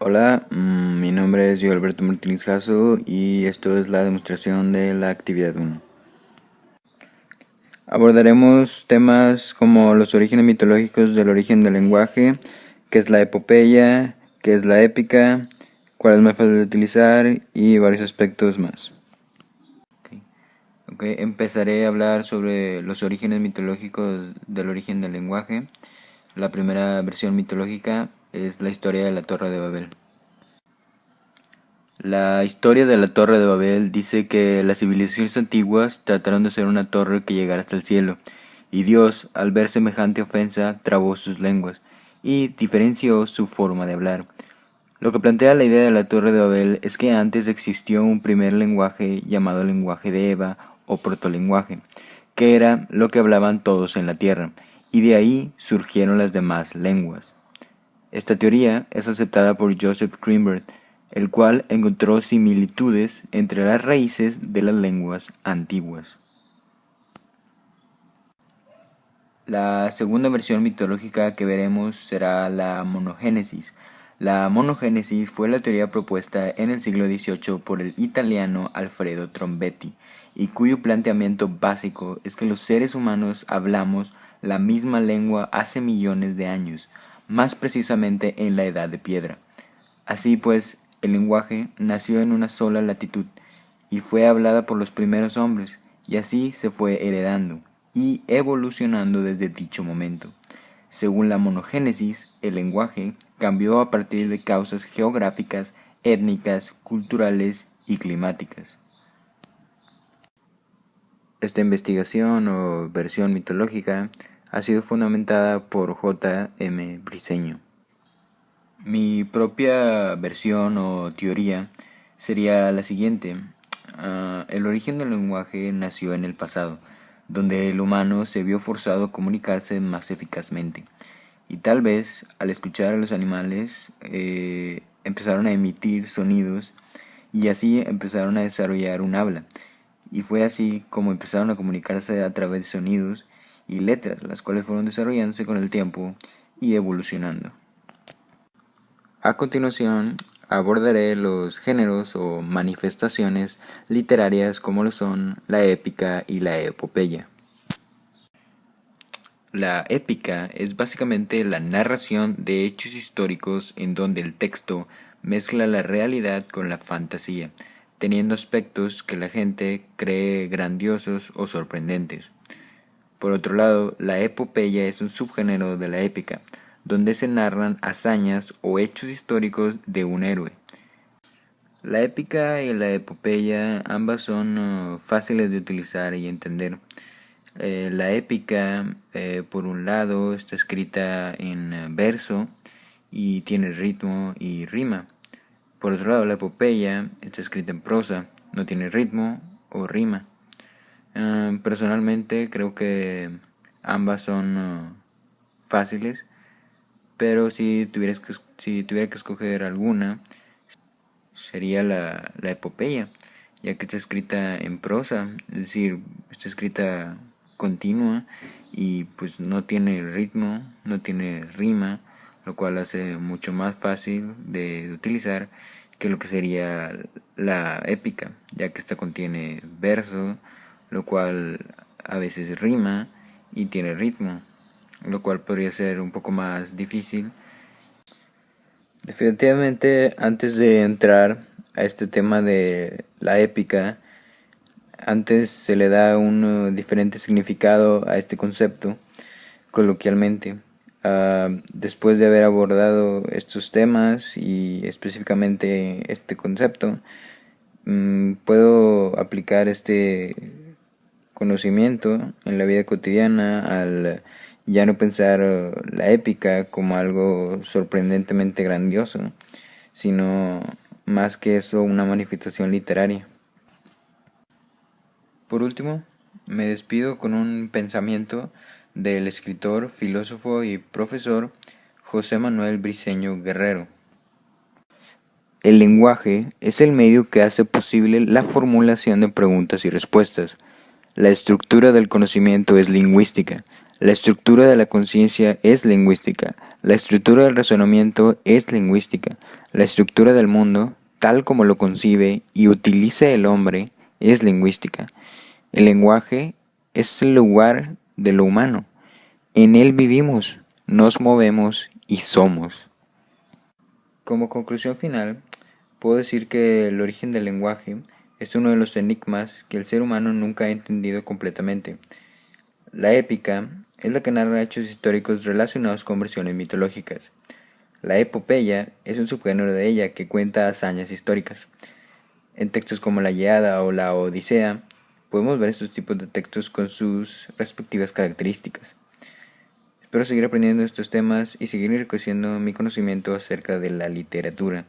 Hola, mi nombre es Yo Alberto Martínez Jasso y esto es la demostración de la actividad 1. Abordaremos temas como los orígenes mitológicos del origen del lenguaje, qué es la epopeya, qué es la épica, cuál es más fácil de utilizar y varios aspectos más. Empezaré a hablar sobre los orígenes mitológicos del origen del lenguaje. La primera versión mitológica es la historia de la Torre de Babel. La historia de la Torre de Babel dice que las civilizaciones antiguas trataron de hacer una torre que llegara hasta el cielo, y Dios, al ver semejante ofensa, trabó sus lenguas y diferenció su forma de hablar. Lo que plantea la idea de la Torre de Babel es que antes existió un primer lenguaje llamado lenguaje de Eva o protolenguaje, que era lo que hablaban todos en la tierra, y de ahí surgieron las demás lenguas. Esta teoría es aceptada por Joseph Greenberg, el cual encontró similitudes entre las raíces de las lenguas antiguas. La segunda versión mitológica que veremos será la monogénesis. La monogénesis fue la teoría propuesta en el siglo XVIII por el italiano Alfredo Trombetti, y cuyo planteamiento básico es que los seres humanos hablamos la misma lengua hace millones de años, más precisamente en la Edad de Piedra. Así pues, el lenguaje nació en una sola latitud y fue hablada por los primeros hombres, y así se fue heredando y evolucionando desde dicho momento. Según la monogénesis, el lenguaje cambió a partir de causas geográficas, étnicas, culturales y climáticas. Esta investigación o versión mitológica ha sido fundamentada por J. M. Briceño. Mi propia versión o teoría sería la siguiente. El origen del lenguaje nació en el pasado, donde el humano se vio forzado a comunicarse más eficazmente. Y tal vez al escuchar a los animales empezaron a emitir sonidos y así empezaron a desarrollar un habla. Y fue así como empezaron a comunicarse a través de sonidos y letras, las cuales fueron desarrollándose con el tiempo y evolucionando. A continuación, abordaré los géneros o manifestaciones literarias como lo son la épica y la epopeya. La épica es básicamente la narración de hechos históricos en donde el texto mezcla la realidad con la fantasía, teniendo aspectos que la gente cree grandiosos o sorprendentes. Por otro lado, la epopeya es un subgénero de la épica, donde se narran hazañas o hechos históricos de un héroe. La épica y la epopeya ambas son fáciles de utilizar y entender. La épica, por un lado, está escrita en verso y tiene ritmo y rima. Por otro lado, la epopeya está escrita en prosa, no tiene ritmo o rima. Personalmente creo que ambas son fáciles, pero si tuviera que escoger alguna, sería la epopeya, ya que está escrita en prosa, es decir, está escrita continua y pues no tiene ritmo, no tiene rima, lo cual hace mucho más fácil de utilizar que lo que sería la épica, ya que esta contiene verso, lo cual a veces rima y tiene ritmo, lo cual podría ser un poco más difícil. Definitivamente, antes de entrar a este tema de la épica, antes se le da un diferente significado a este concepto, coloquialmente. Después de haber abordado estos temas y específicamente este concepto, puedo aplicar este conocimiento en la vida cotidiana al ya no pensar la épica como algo sorprendentemente grandioso, sino más que eso una manifestación literaria. Por último, me despido con un pensamiento del escritor, filósofo y profesor José Manuel Briceño Guerrero. El lenguaje es el medio que hace posible la formulación de preguntas y respuestas. La estructura del conocimiento es lingüística. La estructura de la conciencia es lingüística. La estructura del razonamiento es lingüística. La estructura del mundo, tal como lo concibe y utiliza el hombre, es lingüística. El lenguaje es el lugar de lo humano. En él vivimos, nos movemos y somos. Como conclusión final, puedo decir que el origen del lenguaje es uno de los enigmas que el ser humano nunca ha entendido completamente. La épica es la que narra hechos históricos relacionados con versiones mitológicas. La epopeya es un subgénero de ella que cuenta hazañas históricas. En textos como la Ilíada o la Odisea, podemos ver estos tipos de textos con sus respectivas características. Espero seguir aprendiendo estos temas y seguir enriqueciendo mi conocimiento acerca de la literatura.